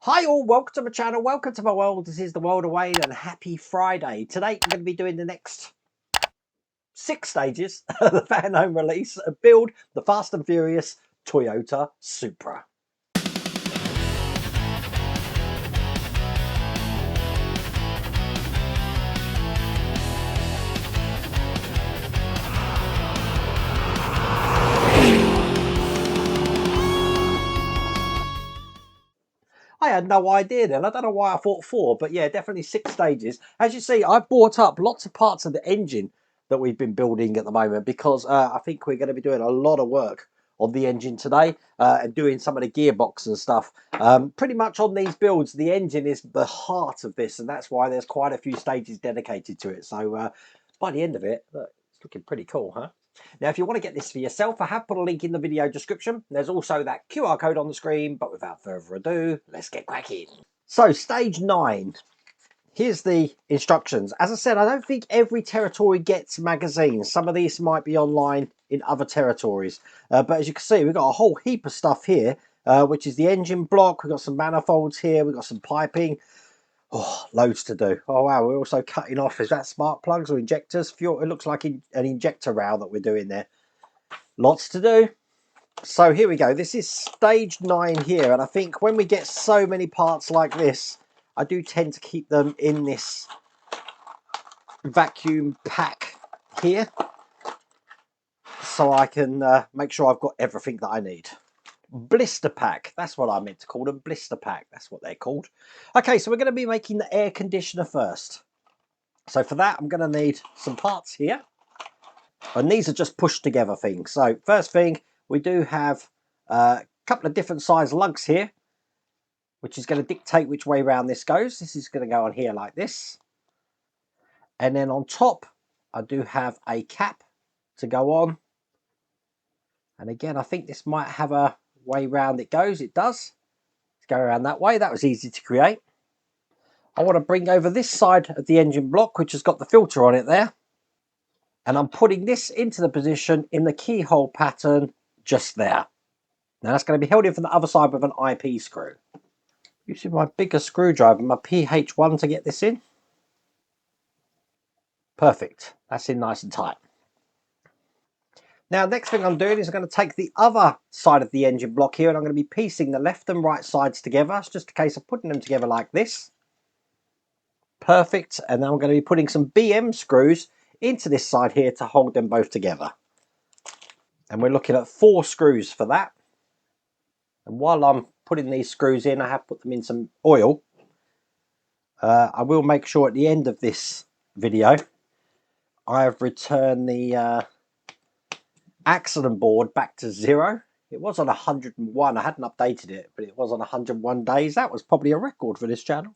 Hi all, welcome to my channel, welcome to my world. This is the world of Wayne and happy Friday. Today I'm going to be doing the next 6 stages of the Fanhome release of build the Fast and Furious Toyota Supra. I had no idea then. I don't know why I thought 4, but yeah, definitely 6 stages. As you see, I've brought up lots of parts of the engine that we've been building at the moment because I think we're going to be doing a lot of work on the engine today and doing some of the gearbox and stuff. Pretty much on these builds, the engine is the heart of this, and that's why there's quite a few stages dedicated to it. So by the end of it, look, it's looking pretty cool, huh? Now, if you want to get this for yourself, I have put a link in the video description. There's also that QR code on the screen, but without further ado, let's get cracking. So, stage 9. Here's the instructions. As I said, I don't think every territory gets magazines. Some of these might be online in other territories. But as you can see, we've got a whole heap of stuff here, which is the engine block. We've got some manifolds here. We've got some piping. Oh, loads to do. Oh, wow. We're also cutting off. Is that spark plugs or injectors? Fuel. It looks like an injector rail that we're doing there. Lots to do. So here we go. This is stage 9 here. And I think when we get so many parts like this, I do tend to keep them in this vacuum pack here. So I can make sure I've got everything that I need. Blister pack, that's what I meant to call them. Blister pack, that's what they're called. Okay, so we're going to be making the air conditioner first. So for that I'm going to need some parts here, and these are just pushed together things. So first thing, we do have a couple of different size lugs here, which is going to dictate which way round this goes. This is going to go on here like this, and then on top I do have a cap to go on, and again I think this might have a way round it goes. It does. Let's go around that way. That was easy to create. I want to bring over this side of the engine block, which has got the filter on it there, and I'm putting this into the position in the keyhole pattern just there. Now that's going to be held in from the other side with an IP screw. Using my bigger screwdriver, my PH1, to get this in. Perfect. That's in nice and tight. Now, next thing I'm doing is I'm going to take the other side of the engine block here, and I'm going to be piecing the left and right sides together. It's just a case of putting them together like this. Perfect. And then I'm going to be putting some BM screws into this side here to hold them both together. And we're looking at 4 screws for that. And while I'm putting these screws in, I have put them in some oil. I will make sure at the end of this video I have returned the accident board back to 0. It was on 101. I hadn't updated it, but it was on 101 days. That was probably a record for this channel,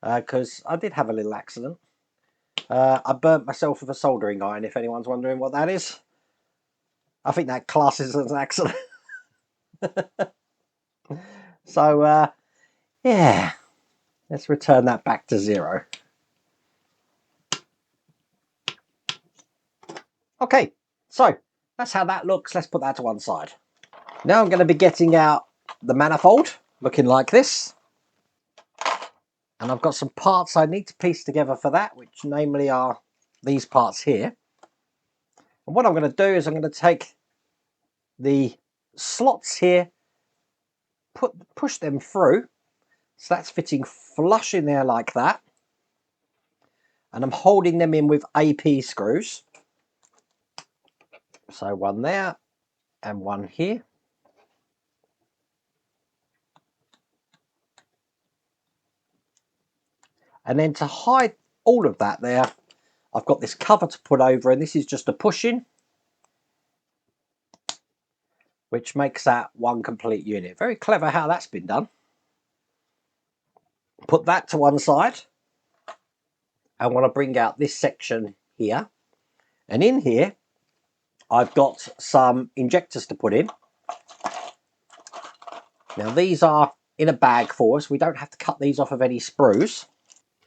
because I did have a little accident. I burnt myself with a soldering iron, if anyone's wondering what that is. I think that classes as an accident. So yeah, let's return that back to 0. Okay, so that's how that looks. Let's put that to one side. Now I'm going to be getting out the manifold, looking like this. And I've got some parts I need to piece together for that, which namely are these parts here. And what I'm going to do is I'm going to take the slots here, push them through. So that's fitting flush in there like that. And I'm holding them in with AP screws. So one there and one here. And then to hide all of that there, I've got this cover to put over, and this is just a push-in, which makes that one complete unit. Very clever how that's been done. Put that to one side. I want to bring out this section here. And in here, I've got some injectors to put in. Now these are in a bag for us. We don't have to cut these off of any sprues.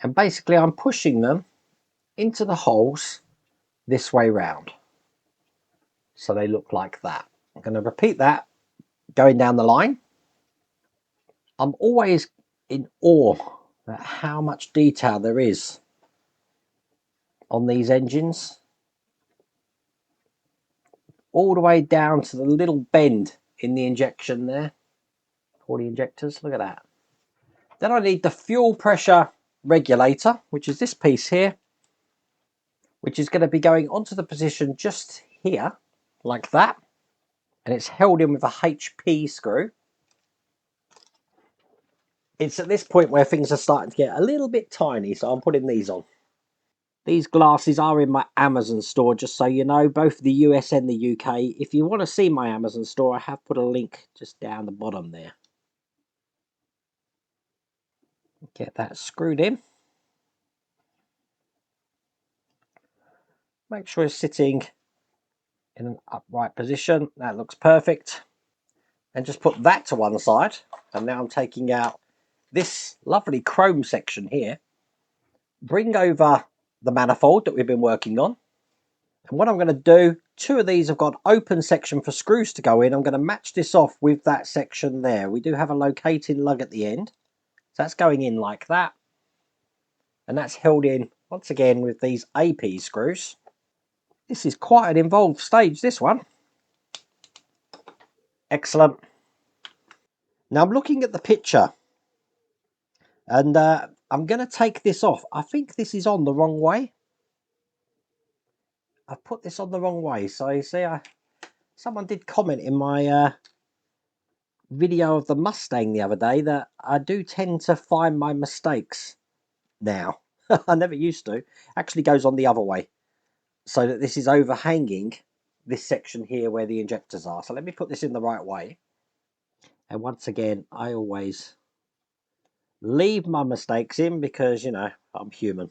And basically I'm pushing them into the holes this way round. So they look like that. I'm going to repeat that going down the line. I'm always in awe at how much detail there is on these engines, all the way down to the little bend in the injection there, all the injectors. Look at that. Then I need the fuel pressure regulator, which is this piece here, which is going to be going onto the position just here, like that, and it's held in with a HP screw. It's at this point where things are starting to get a little bit tiny, so I'm putting these on. These glasses are in my Amazon store, just so you know, both the US and the UK. If you want to see my Amazon store, I have put a link just down the bottom there. Get that screwed in. Make sure it's sitting in an upright position. That looks perfect. And just put that to one side. And now I'm taking out this lovely chrome section here. Bring over the manifold that we've been working on. And what I'm going to do, two of these have got open section for screws to go in. I'm going to match this off with that section there. We do have a locating lug at the end. So that's going in like that. And that's held in, once again, with these AP screws. This is quite an involved stage, this one. Excellent. Now I'm looking at the picture. And I'm going to take this off. I think this is on the wrong way. I've put this on the wrong way. So you see, someone did comment in my video of the Mustang the other day that I do tend to find my mistakes now. I never used to. Actually goes on the other way. So that this is overhanging this section here where the injectors are. So let me put this in the right way. And once again, I always leave my mistakes in because, you know, I'm human.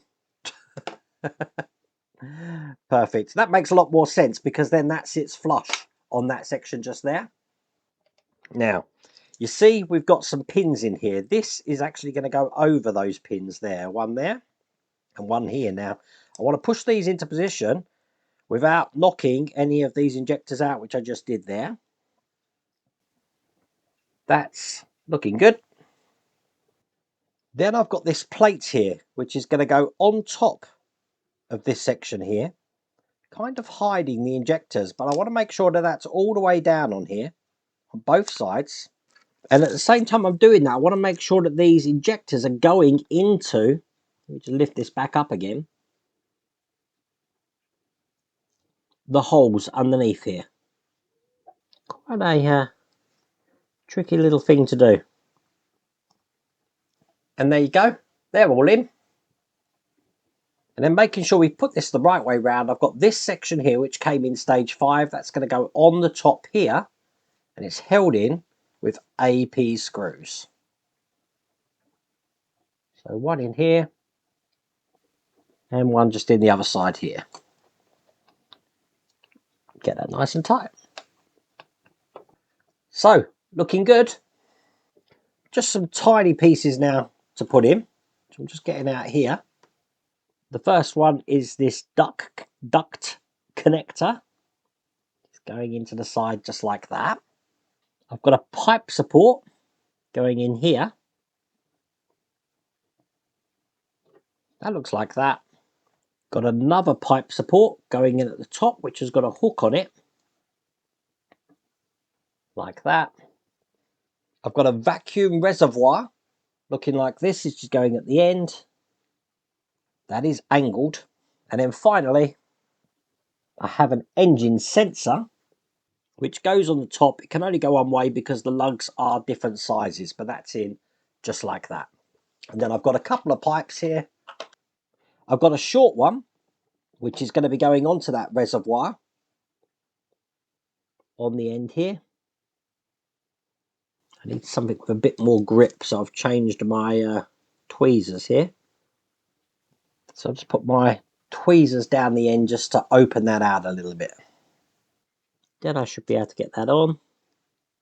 Perfect. That makes a lot more sense because then that sits flush on that section just there. Now, you see we've got some pins in here. This is actually going to go over those pins there. One there and one here. Now, I want to push these into position without knocking any of these injectors out, which I just did there. That's looking good. Then I've got this plate here, which is going to go on top of this section here, kind of hiding the injectors, but I want to make sure that that's all the way down on here, on both sides. And at the same time I'm doing that, I want to make sure that these injectors are going into, let me just lift this back up again, the holes underneath here. Quite a tricky little thing to do. And there you go, they're all in. And then making sure we put this the right way round, I've got this section here which came in stage 5, that's going to go on the top here, and it's held in with AP screws. So one in here, and one just in the other side here. Get that nice and tight. So, looking good. Just some tiny pieces now to put in. So I'm just getting out here. The first one is this duct connector. It's going into the side just like that. I've got a pipe support going in here. That looks like that. Got another pipe support going in at the top, which has got a hook on it. Like that. I've got a vacuum reservoir looking like this. It's just going at the end. That is angled. And then finally, I have an engine sensor, which goes on the top. It can only go one way because the lugs are different sizes, but that's in just like that. And then I've got a couple of pipes here. I've got a short one, which is going to be going onto that reservoir on the end here. I need something with a bit more grip, so I've changed my tweezers here. So I'll just put my tweezers down the end just to open that out a little bit. Then I should be able to get that on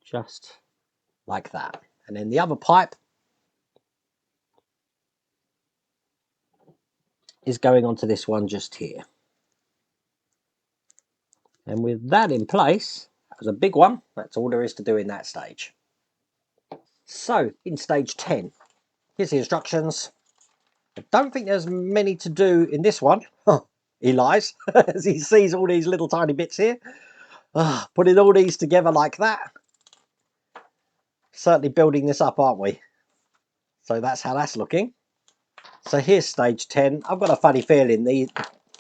just like that. And then the other pipe is going onto this one just here. And with that in place, that was a big one. That's all there is to do in that stage. So in stage 10, here's the instructions. I don't think there's many to do in this one. He lies as he sees all these little tiny bits here. Putting all these together like that. Certainly building this up, aren't we? So that's how that's looking. So here's stage 10. I've got a funny feeling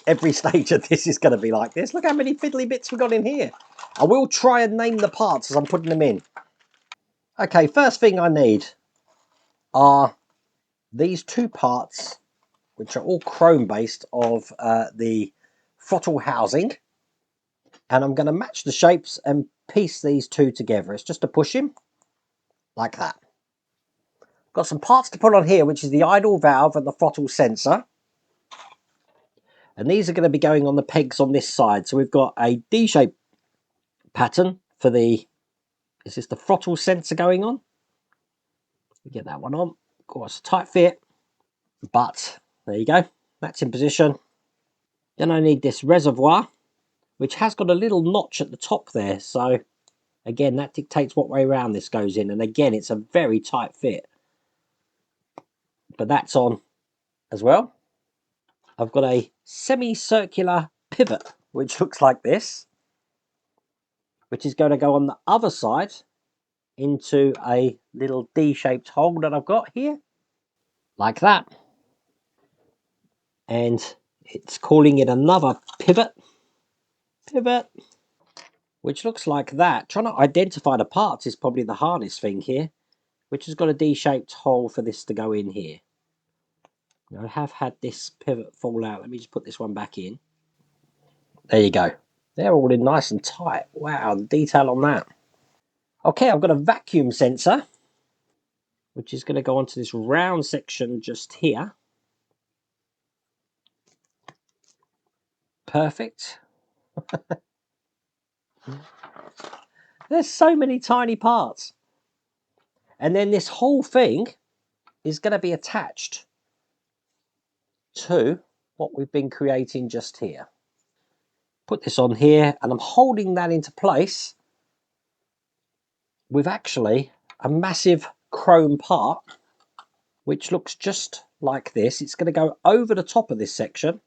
every stage of this is going to be like this. Look how many fiddly bits we've got in here. I will try and name the parts as I'm putting them in. Okay, first thing I need are these two parts, which are all chrome based, of the throttle housing. And I'm going to match the shapes and piece these two together. It's just a pushing like that. Got some parts to put on here, which is the idle valve and the throttle sensor. And these are going to be going on the pegs on this side. So we've got a D-shaped pattern for the, is this the throttle sensor going on? Get that one on. Of course, tight fit, but there you go. That's in position. Then I need this reservoir, which has got a little notch at the top there. So again, that dictates what way around this goes in. And again, it's a very tight fit. But that's on as well. I've got a semicircular pivot, which looks like this, which is going to go on the other side into a little D-shaped hole that I've got here, like that. And it's calling it another pivot, which looks like that. Trying to identify the parts is probably the hardest thing here, which has got a D-shaped hole for this to go in here. Now, I have had this pivot fall out. Let me just put this one back in. There you go. They're all in nice and tight. Wow, the detail on that. Okay, I've got a vacuum sensor, which is going to go onto this round section just here. Perfect. There's so many tiny parts. And then this whole thing is going to be attached to what we've been creating just here. Put this on here, and I'm holding that into place with actually a massive chrome part, which looks just like this. It's going to go over the top of this section.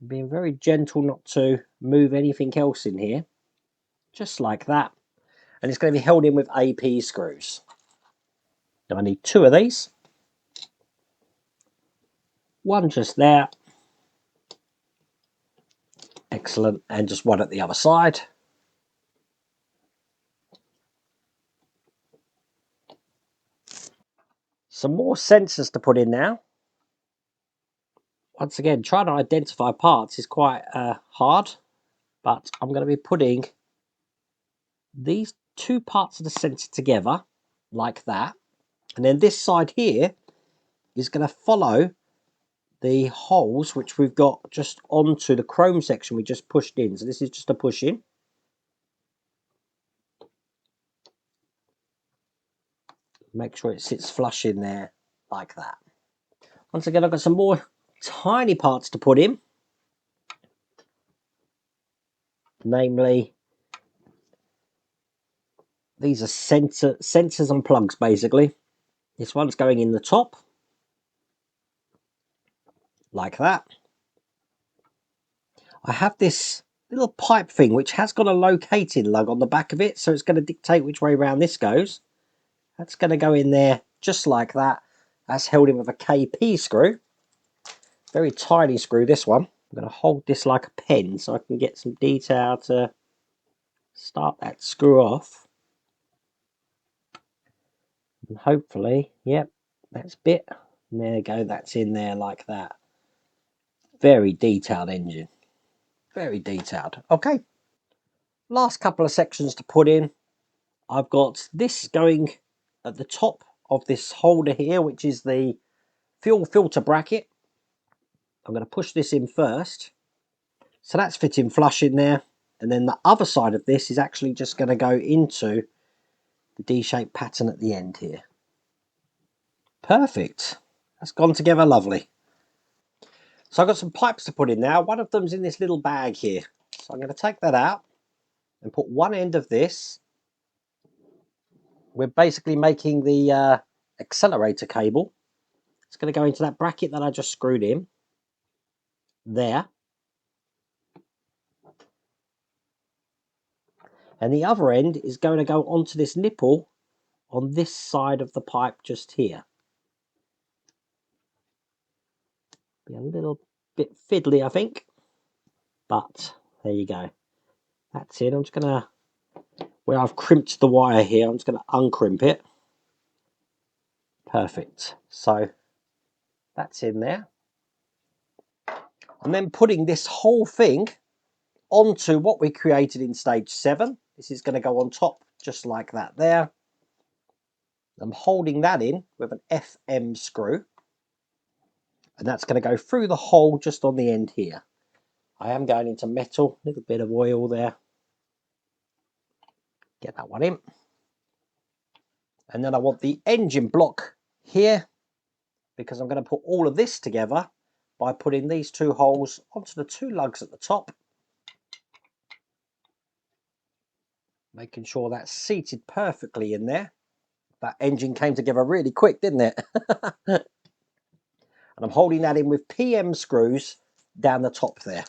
Being very gentle not to move anything else in here. Just like that. And it's going to be held in with AP screws. Now I need two of these. One just there. Excellent. And just one at the other side. Some more sensors to put in now. Once again, trying to identify parts is quite hard, but I'm going to be putting these two parts of the sensor together like that. And then this side here is going to follow the holes which we've got just onto the chrome section we just pushed in. So this is just a push in. Make sure it sits flush in there like that. Once again, I've got some more tiny parts to put in. Namely, these are sensors and plugs basically. This one's going in the top. Like that. I have this little pipe thing which has got a locating lug on the back of it, so it's going to dictate which way around this goes. That's going to go in there just like that. That's held in with a KP screw. Very tiny screw, this one. I'm going to hold this like a pen so I can get some detail to start that screw off. And hopefully, yep, that's bit. And there you go, that's in there like that. Very detailed engine. Very detailed. Okay. Last couple of sections to put in. I've got this going at the top of this holder here, which is the fuel filter bracket. I'm going to push this in first. So that's fitting flush in there. And then the other side of this is actually just going to go into the D-shaped pattern at the end here. Perfect. That's gone together lovely. So I've got some pipes to put in now. One of them's in this little bag here. So I'm going to take that out. and put one end of this. We're basically making the accelerator cable. It's going to go into that bracket that I just screwed in there. And the other end is going to go onto this nipple on this side of the pipe just here. Be a little bit fiddly, I think. But there you go. That's it. I'm just going to, where I've crimped the wire here, I'm just going to uncrimp it. Perfect. So that's in there. And then putting this whole thing onto what we created in stage 7. This is going to go on top just like that there. I'm holding that in with an FM screw. And that's going to go through the hole just on the end here. I am going into metal, a little bit of oil there. Get that one in. And then I want the engine block here, because I'm going to put all of this together by putting these 2 holes onto the 2 lugs at the top. Making sure that's seated perfectly in there. That engine came together really quick, didn't it? And I'm holding that in with PM screws down the top there.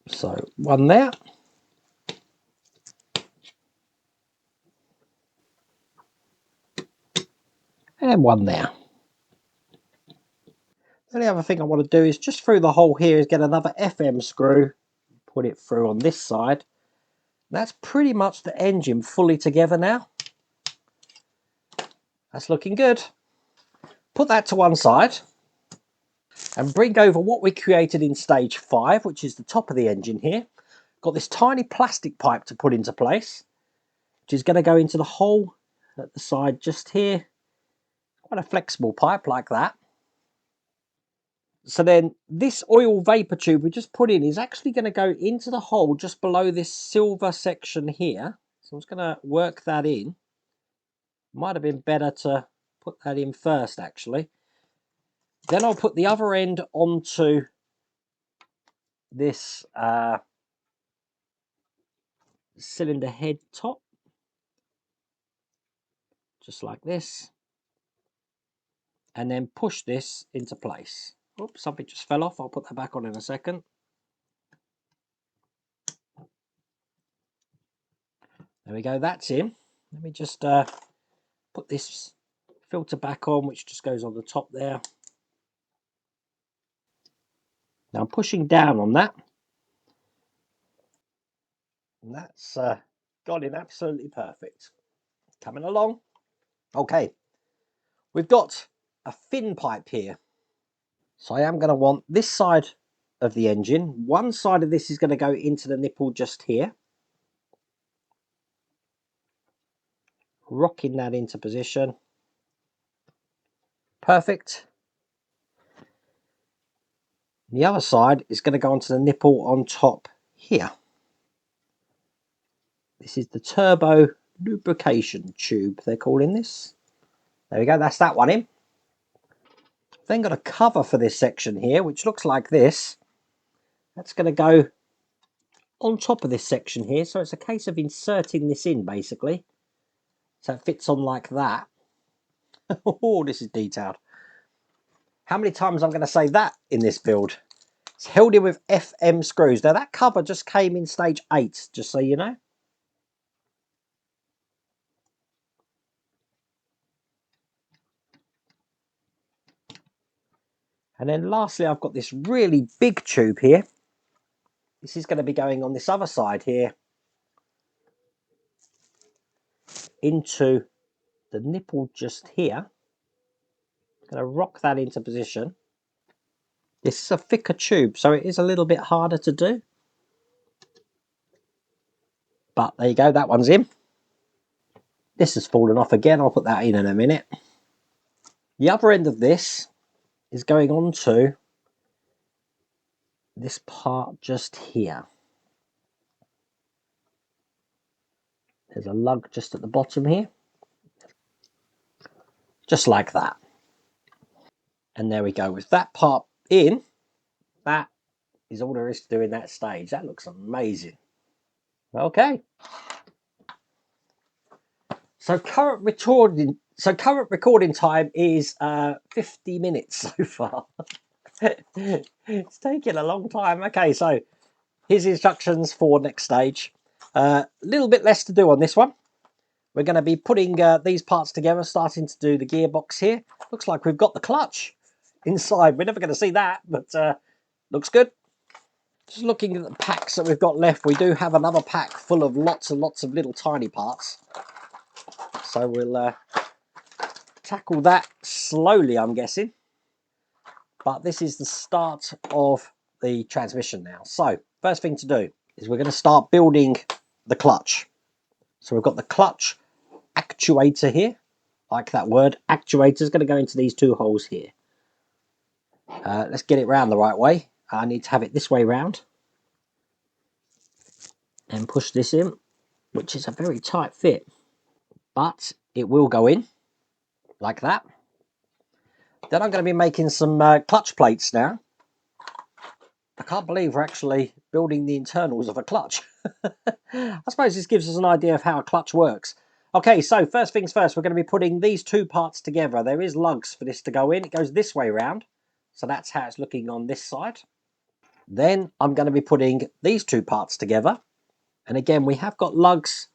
So one there. And one there. The only other thing I want to do is just through the hole here is get another FM screw, put it through on this side. That's pretty much the engine fully together now. That's looking good. Put that to one side and bring over what we created in stage 5, which is the top of the engine here. Got this tiny plastic pipe to put into place, which is going to go into the hole at the side just here. Quite a flexible pipe like that. So then this oil vapor tube we just put in is actually going to go into the hole just below this silver section here. So I'm just going to work that in. Might have been better to put that in first actually. Then I'll put the other end onto this cylinder head top. Just like this. And then push this into place. Oops, something just fell off. I'll put that back on in a second. There we go, that's in. Let me just put this filter back on, which just goes on the top there. Now I'm pushing down on that. And that's got in absolutely perfect. Coming along. Okay, we've got a fin pipe here. So I am going to want this side of the engine. One side of this is going to go into the nipple just here. Rocking that into position. Perfect. The other side is going to go onto the nipple on top here. This is the turbo lubrication tube, they're calling this. There we go, that's that one in. Then got a cover for this section here, which looks like this. That's going to go on top of this section here. So it's a case of inserting this in, basically. So it fits on like that. Oh, this is detailed. How many times I'm going to say that in this build? It's held in with FM screws. Now that cover just came in stage 8, just so you know. And then lastly, I've got this really big tube here. This is going to be going on this other side here into the nipple just here. I'm going to rock that into position. This is a thicker tube, so it is a little bit harder to do. But there you go, that one's in. This has fallen off again. I'll put that in a minute. The other end of this is going on to this part just here. There's a lug just at the bottom here. Just like that. And there we go. With that part in, that is all there is to do in that stage. That looks amazing. Okay. So current recording time is 50 minutes so far. It's taking a long time. Okay, so here's the instructions for next stage. A little bit less to do on this one. We're going to be putting these parts together, starting to do the gearbox here. Looks like we've got the clutch inside. We're never going to see that, but looks good. Just looking at the packs that we've got left, we do have another pack full of lots and lots of little tiny parts. So we'll tackle that slowly, I'm guessing. But this is the start of the transmission now. So first thing to do is we're going to start building the clutch. So we've got the clutch actuator here. Like that word, actuator is going to go into these two holes here. Let's get it round the right way. I need to have it this way round. And push this in, which is a very tight fit. But it will go in, like that. Then I'm going to be making some clutch plates now. I can't believe we're actually building the internals of a clutch. I suppose this gives us an idea of how a clutch works. Okay, so first things first, we're going to be putting these two parts together. There is lugs for this to go in. It goes this way round. So that's how it's looking on this side. Then I'm going to be putting these two parts together. And again, we have got lugs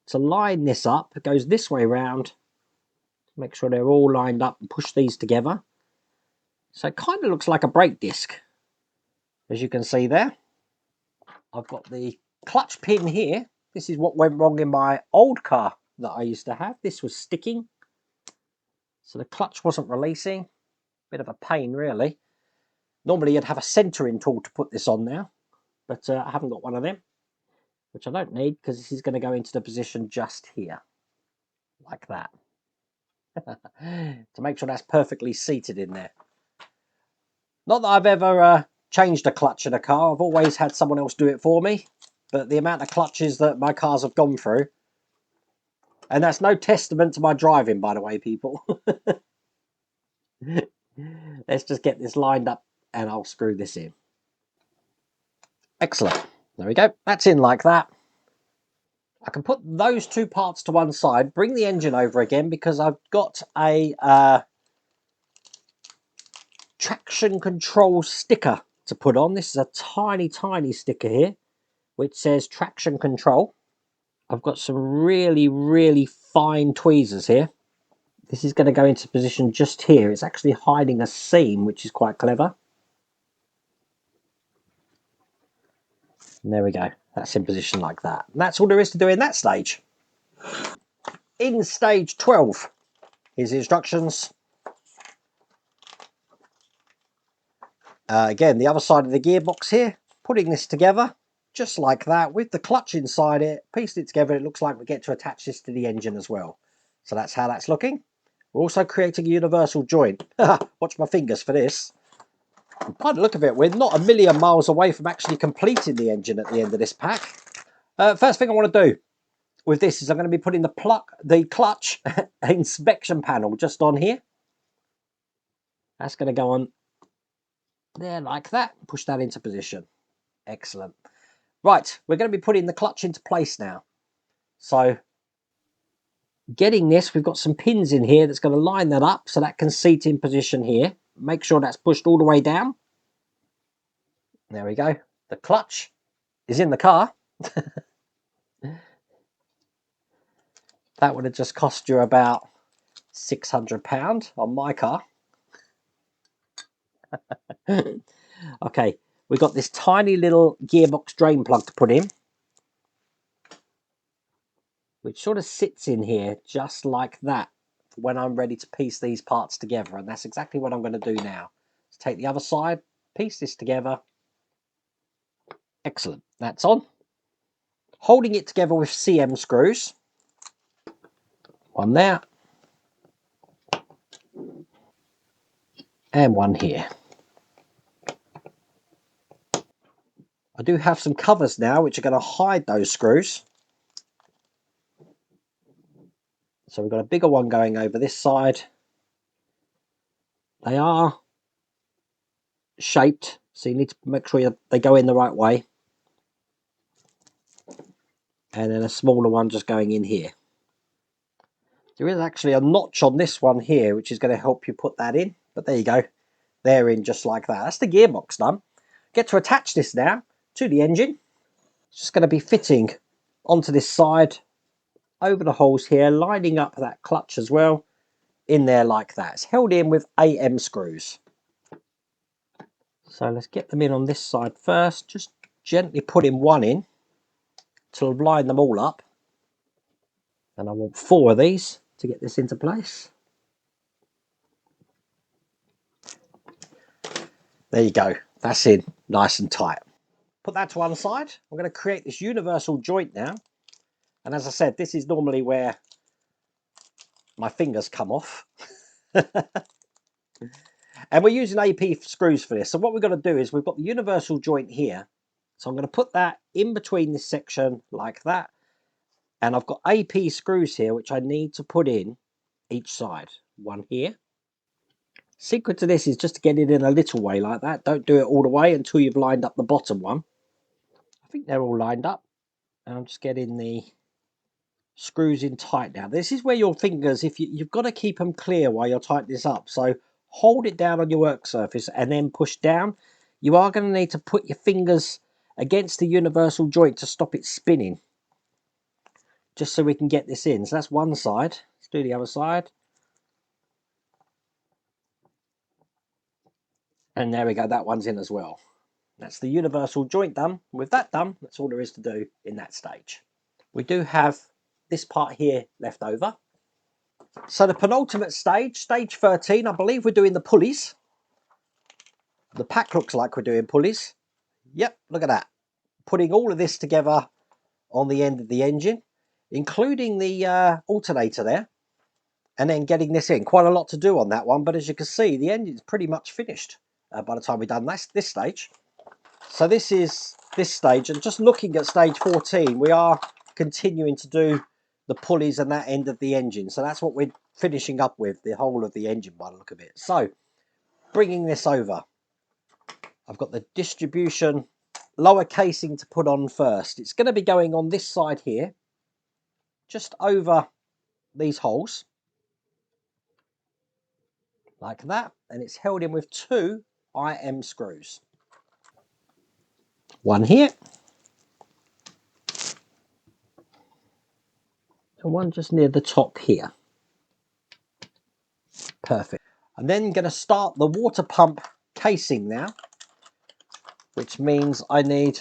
to line this up. It goes this way round. Make sure they're all lined up and push these together. So it kind of looks like a brake disc, as you can see there. I've got the clutch pin here. This is what went wrong in my old car that I used to have. This was sticking, so the clutch wasn't releasing. Bit of a pain, really. Normally you'd have a centering tool to put this on now, but I haven't got one of them, which I don't need because this is going to go into the position just here, like that. To make sure that's perfectly seated in there. Not that I've ever changed a clutch in a car. I've always had someone else do it for me, but the amount of clutches that my cars have gone through, and that's no testament to my driving, by the way, people. Let's just get this lined up and I'll screw this in. Excellent. There we go. That's in like that. I can put those two parts to one side, bring the engine over again because I've got a traction control sticker to put on. This is a tiny, tiny sticker here, which says traction control. I've got some really, really fine tweezers here. This is going to go into position just here. It's actually hiding a seam, which is quite clever. And there we go. That's in position like that. And that's all there is to do in that stage. In stage 12, here's the instructions. Again, the other side of the gearbox here. Putting this together, just like that, with the clutch inside it. Pieced it together, it looks like we get to attach this to the engine as well. So that's how that's looking. We're also creating a universal joint. Watch my fingers for this. By the look of it, we're not a million miles away from actually completing the engine at the end of this pack. First thing I want to do with this is I'm going to be putting the clutch inspection panel just on here. That's going to go on there like that. Push that into position. Excellent. Right, we're going to be putting the clutch into place now. So getting this, we've got some pins in here that's going to line that up so that can seat in position here. Make sure that's pushed all the way down. There we go. The clutch is in the car. That would have just cost you about £600 on my car. Okay, we've got this tiny little gearbox drain plug to put in, which sort of sits in here just like that when I'm ready to piece these parts together. And that's exactly what I'm going to do now. Let's take the other side, piece this together. Excellent. That's on. Holding it together with CM screws. One there. And one here. I do have some covers now which are going to hide those screws. So we've got a bigger one going over this side. They are shaped, so you need to make sure they go in the right way. and then a smaller one just going in here. There is actually a notch on this one here, which is going to help you put that in. But there you go. They're in just like that. That's the gearbox done. Get to attach this now to the engine. It's just going to be fitting onto this side, over the holes here, lining up that clutch as well, in there like that. It's held in with AM screws. So let's get them in on this side first. Just gently putting one in to line them all up. And I want 4 of these to get this into place. There you go. That's in nice and tight. Put that to one side. I'm going to create this universal joint now. And as I said, this is normally where my fingers come off. And we're using AP screws for this. So what we're going to do is we've got the universal joint here. So I'm going to put that in between this section like that. And I've got AP screws here, which I need to put in each side. One here. Secret to this is just to get it in a little way like that. Don't do it all the way until you've lined up the bottom one. I think they're all lined up. And I'm just getting the screws in tight now. This is where your fingers, if you've got to keep them clear while you're tightening this up. So hold it down on your work surface and then push down. You are going to need to put your fingers against the universal joint to stop it spinning, just so we can get this in. So that's one side. Let's do the other side. And there we go, that one's in as well. That's the universal joint done. With that done, that's all there is to do in that stage. We do have this part here left over. So the penultimate stage, stage 13, I believe we're doing the pulleys. The pack looks like we're doing pulleys. Yep, look at that. Putting all of this together on the end of the engine, including the alternator there, and then getting this in. Quite a lot to do on that one, but as you can see, the engine's pretty much finished by the time we've done this stage. So this is this stage, and just looking at stage 14, we are continuing to do the pulleys and that end of the engine. So that's what we're finishing up with, the whole of the engine by the look of it. So bringing this over, I've got the distribution lower casing to put on first. It's going to be going on this side here, just over these holes, like that, and it's held in with 2 IM screws. One here, and one just near the top here. Perfect. I'm then going to start the water pump casing now, which means I need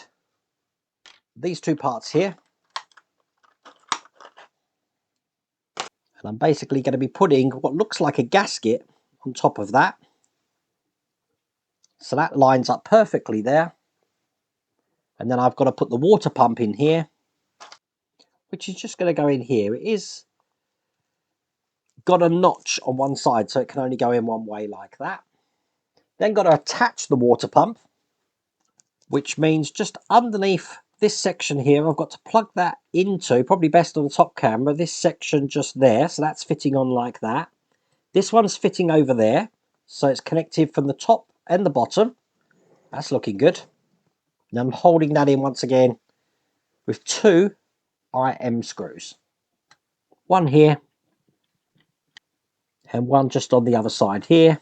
these 2 parts here. And I'm basically going to be putting what looks like a gasket on top of that. So that lines up perfectly there. And then I've got to put the water pump in here, which is just going to go in here. It is got a notch on one side, so it can only go in one way like that. Then got to attach the water pump, which means just underneath this section here, I've got to plug that into, probably best on the top camera, this section just there. So that's fitting on like that. This one's fitting over there, so it's connected from the top and the bottom. That's looking good. And I'm holding that in once again with 2 IM screws. One here and one just on the other side here.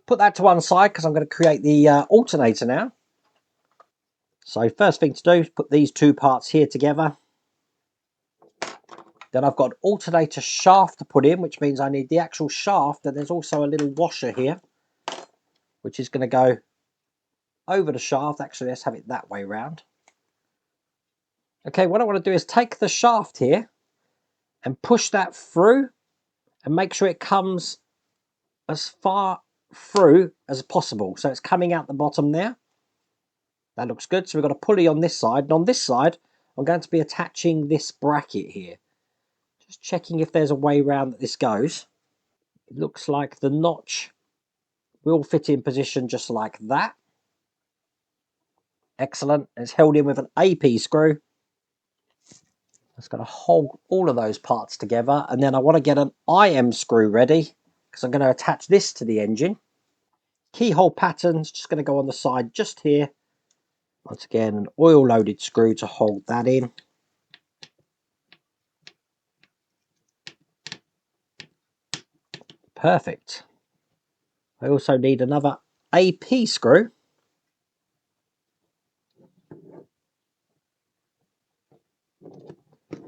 Put that to one side because I'm going to create the alternator now. So first thing to do is put these 2 parts here together. Then I've got an alternator shaft to put in, which means I need the actual shaft, and there's also a little washer here, which is going to go over the shaft. Actually, let's have it that way round. Okay, what I want to do is take the shaft here and push that through and make sure it comes as far through as possible. So it's coming out the bottom there. That looks good. So we've got a pulley on this side, and on this side I'm going to be attaching this bracket here. Just checking if there's a way around that this goes. It looks like the notch will fit in position just like that. Excellent. It's held in with an AP screw. It's going to hold all of those parts together, and then I want to get an IM screw ready because I'm going to attach this to the engine. Keyhole pattern's just going to go on the side just here, Once again, an oil loaded screw to hold that in. Perfect. I also need another AP screw.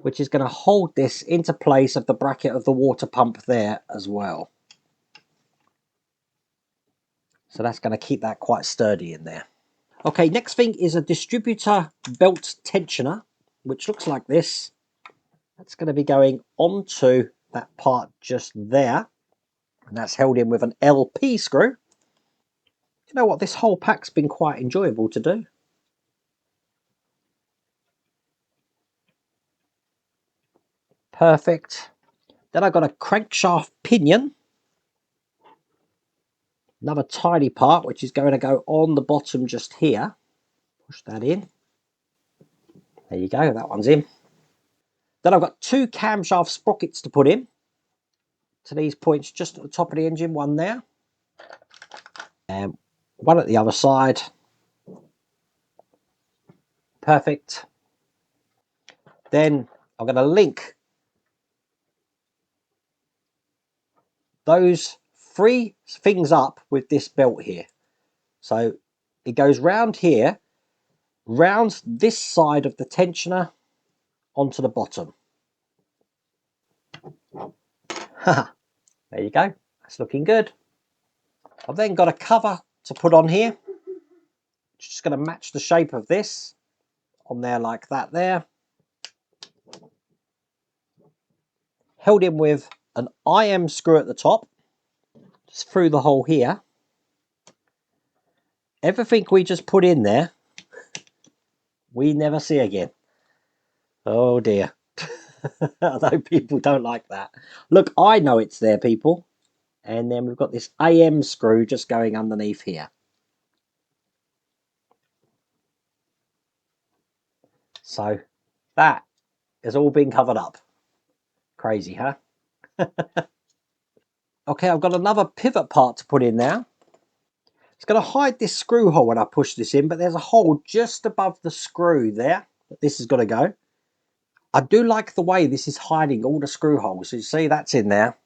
Which is going to hold this into place of the bracket of the water pump there as well. So that's going to keep that quite sturdy in there. Okay, next thing is a distributor belt tensioner, which looks like this. That's going to be going onto that part just there. And that's held in with an LP screw. You know what? This whole pack's been quite enjoyable to do. Perfect. Then I've got a crankshaft pinion. Another tiny part, which is going to go on the bottom just here. Push that in. There you go, that one's in. Then I've got two camshaft sprockets to put in to these points just at the top of the engine, one there. And one at the other side. Perfect. Then I'm going to link those three things up with this belt here. So it goes round here, round this side of the tensioner onto the bottom. There you go. That's looking good. I've then got a cover to put on here. Just going to match the shape of this on there like that there. Held in with an IM screw at the top, just through the hole here. Everything we just put in there, we never see again. Oh dear. I know people don't like that. Look, I know it's there, people. And then we've got this AM screw just going underneath here. So that has all been covered up. Crazy, huh? Okay, I've got another pivot part to put in now. It's going to hide this screw hole when I push this in, but there's a hole just above the screw there that this is going to go. I do like the way this is hiding all the screw holes. So you see that's in there.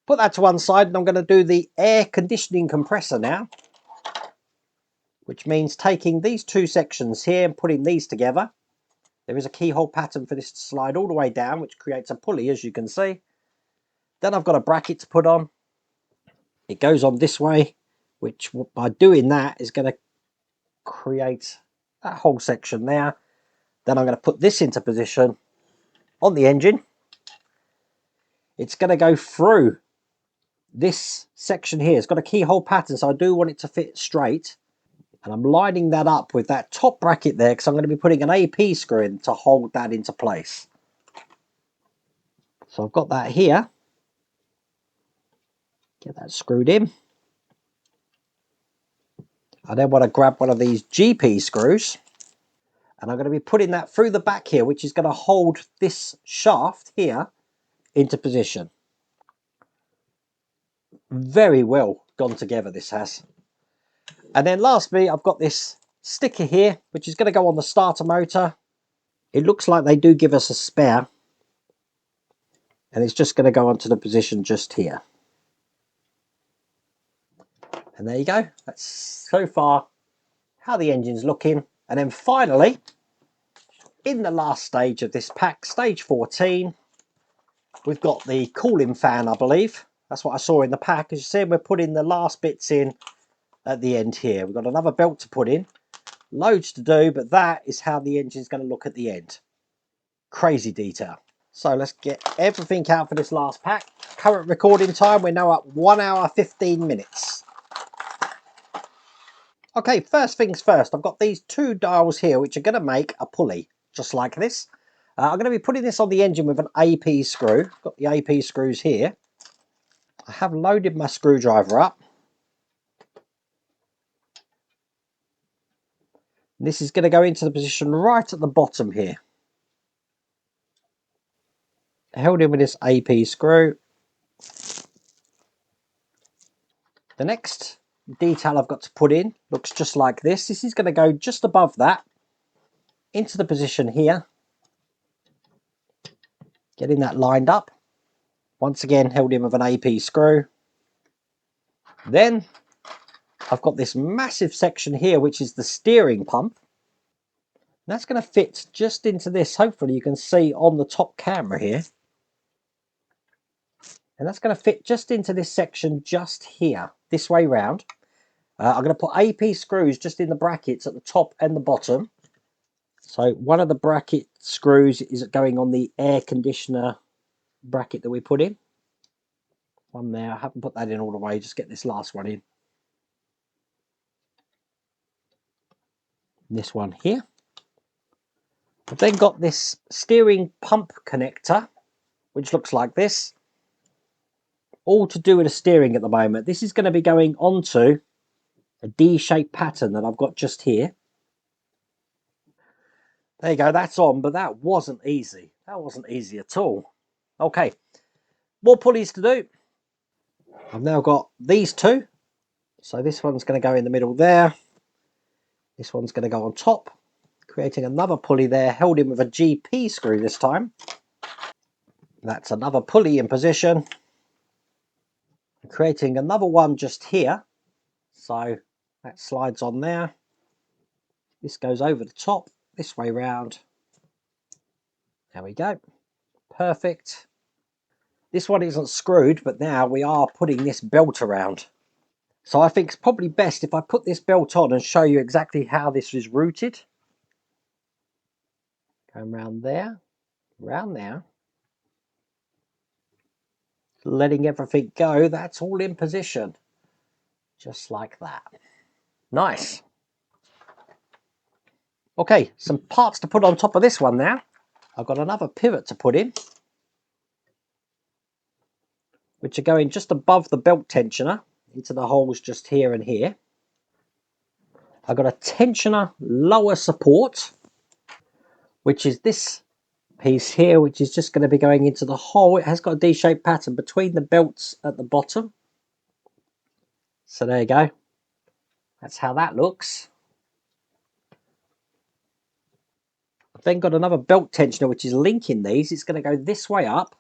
Put that to one side, and I'm going to do the air conditioning compressor now, which means taking these two sections here and putting these together. There is a keyhole pattern for this to slide all the way down, which creates a pulley, as you can see. Then I've got a bracket to put on. It goes on this way, which by doing that is going to create that whole section there. Then I'm going to put this into position on the engine. It's going to go through this section here. It's got a keyhole pattern, so I do want it to fit straight. And I'm lining that up with that top bracket there because I'm going to be putting an AP screw in to hold that into place. So I've got that here. Get that screwed in. I then want to grab one of these GP screws. And I'm going to be putting that through the back here, which is going to hold this shaft here into position. Very well gone together, this has. And then lastly, I've got this sticker here, which is going to go on the starter motor. It looks like they do give us a spare. And it's just going to go onto the position just here. And there you go. That's so far how the engine's looking. And then finally, in the last stage of this pack, stage 14, we've got the cooling fan, I believe. That's what I saw in the pack. As you see, we're putting the last bits in at the end here. We've got another belt to put in. Loads to do, but that is how the engine's going to look at the end. Crazy detail. So let's get everything out for this last pack. Current recording time, we're now at 1 hour 15 minutes. Okay, first things first, I've got these two dials here which are going to make a pulley, just like this. I'm going to be putting this on the engine with an AP screw. Got the AP screws here. I have loaded my screwdriver up. This is going to go into the position right at the bottom here. Held in with this AP screw. The next detail I've got to put in looks just like this. This is going to go just above that into the position here, getting that lined up. Once again, held in with an AP screw. Then I've got this massive section here, which is the steering pump. And that's going to fit just into this. Hopefully you can see on the top camera here. And that's going to fit just into this section just here, this way round. I'm going to put AP screws just in the brackets at the top and the bottom. So one of the bracket screws is going on the air conditioner bracket that we put in. One there. I haven't put that in all the way. Just get this last one in. This one here. I've then got this steering pump connector, which looks like this. All to do with the steering at the moment. This is going to be going onto a D-shaped pattern that I've got just here. There you go, that's on, but that wasn't easy. That wasn't easy at all. Okay, more pulleys to do. I've now got these two. So this one's going to go in the middle there. This one's going to go on top, creating another pulley there, held in with a GP screw this time. That's another pulley in position. Creating another one just here. So that slides on there. This goes over the top, this way round. There we go. Perfect. This one isn't screwed, but now we are putting this belt around. So I think it's probably best if I put this belt on and show you exactly how this is routed. Going round there, round there. Letting everything go, that's all in position. Just like that. Nice. Okay, some parts to put on top of this one now. I've got another pivot to put in, which are going just above the belt tensioner into the holes just here and here. I've got a tensioner lower support, which is this piece here, which is just going to be going into the hole. It has got a D-shaped pattern between the belts at the bottom. So there you go. That's how that looks. I've then got another belt tensioner which is linking these. It's going to go this way up.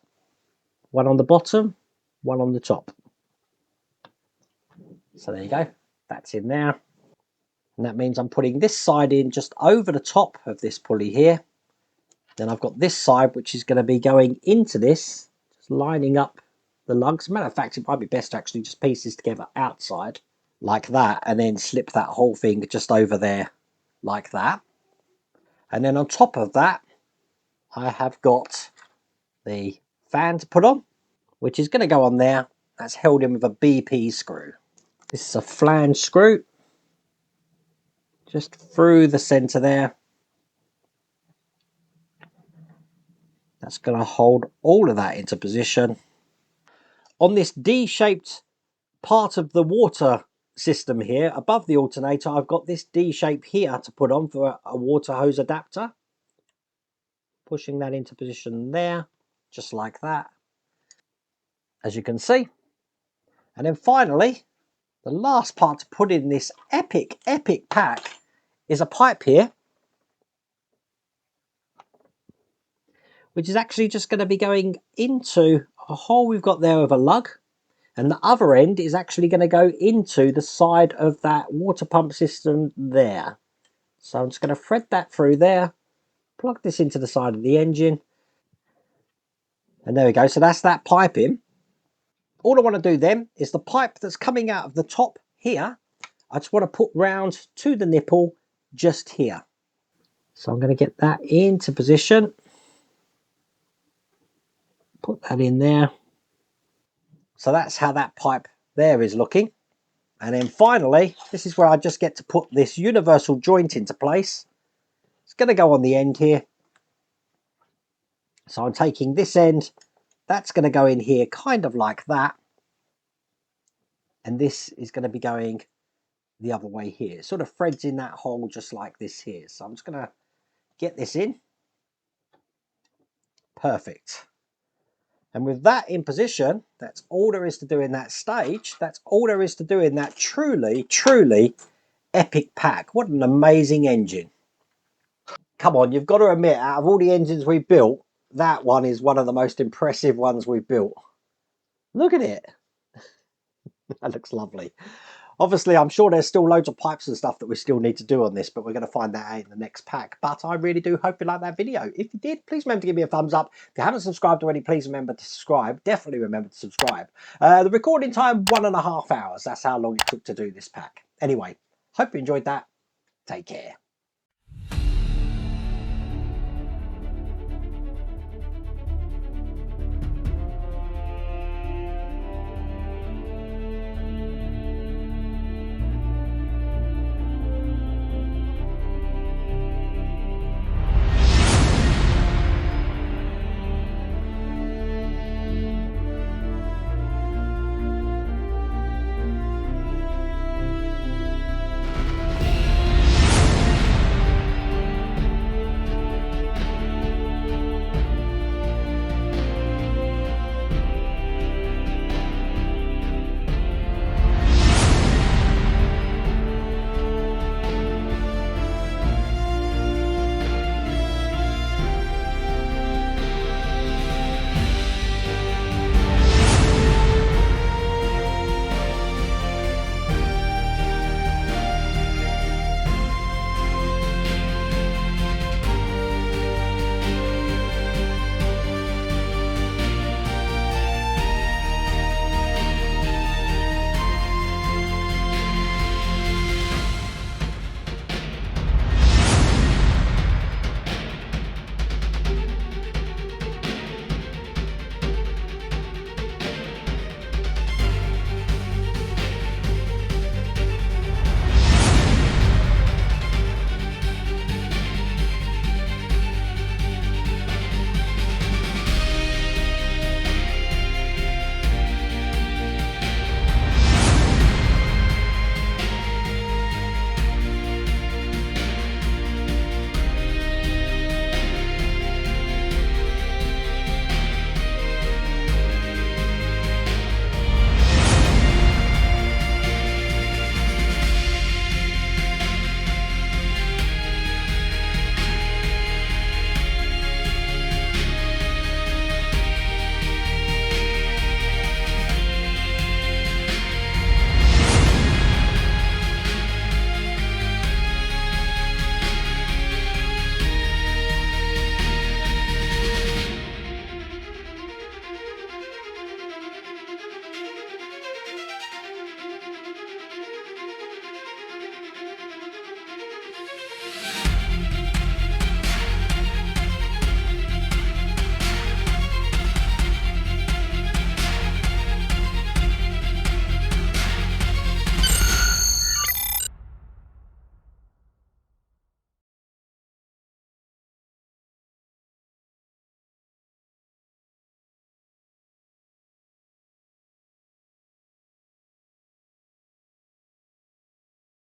One on the bottom, one on the top. So there you go. That's in there. And that means I'm putting this side in just over the top of this pulley here. Then I've got this side which is going to be going into this, just lining up the lugs. As a matter of fact, it might be best to actually just piece this together outside like that and then slip that whole thing just over there like that. And then on top of that, I have got the fan to put on, which is going to go on there. That's held in with a BP screw. This is a flange screw, just through the center there. That's going to hold all of that into position. On this D-shaped part of the water system here, above the alternator, I've got this D shape here to put on for a water hose adapter. Pushing that into position there, just like that, as you can see. And then finally, the last part to put in this epic pack is a pipe here, which is actually just going to be going into a hole we've got there with a lug, and the other end is actually going to go into the side of that water pump system there. So I'm just going to thread that through there, plug this into the side of the engine, and there we go. So that's that pipe in. All I want to do then is the pipe that's coming out of the top here, I just want to put round to the nipple just here. So I'm going to get that into position. Put that in there. So that's how that pipe there is looking. And then finally, this is where I just get to put this universal joint into place. It's going to go on the end here. So I'm taking this end, that's going to go in here kind of like that. And this is going to be going the other way here. It sort of threads in that hole just like this here. So I'm just going to get this in. Perfect. And with that in position, that's all there is to do in that stage. That's all there is to do in that truly, truly epic pack. What an amazing engine. Come on, you've got to admit, out of all the engines we've built, that one is one of the most impressive ones we've built. Look at it. That looks lovely. Obviously, I'm sure there's still loads of pipes and stuff that we still need to do on this, but we're going to find that out in the next pack. But I really do hope you liked that video. If you did, please remember to give me a thumbs up. If you haven't subscribed already, please remember to subscribe. Definitely remember to subscribe. The recording time, 1.5 hours. That's how long it took to do this pack. Anyway, hope you enjoyed that. Take care.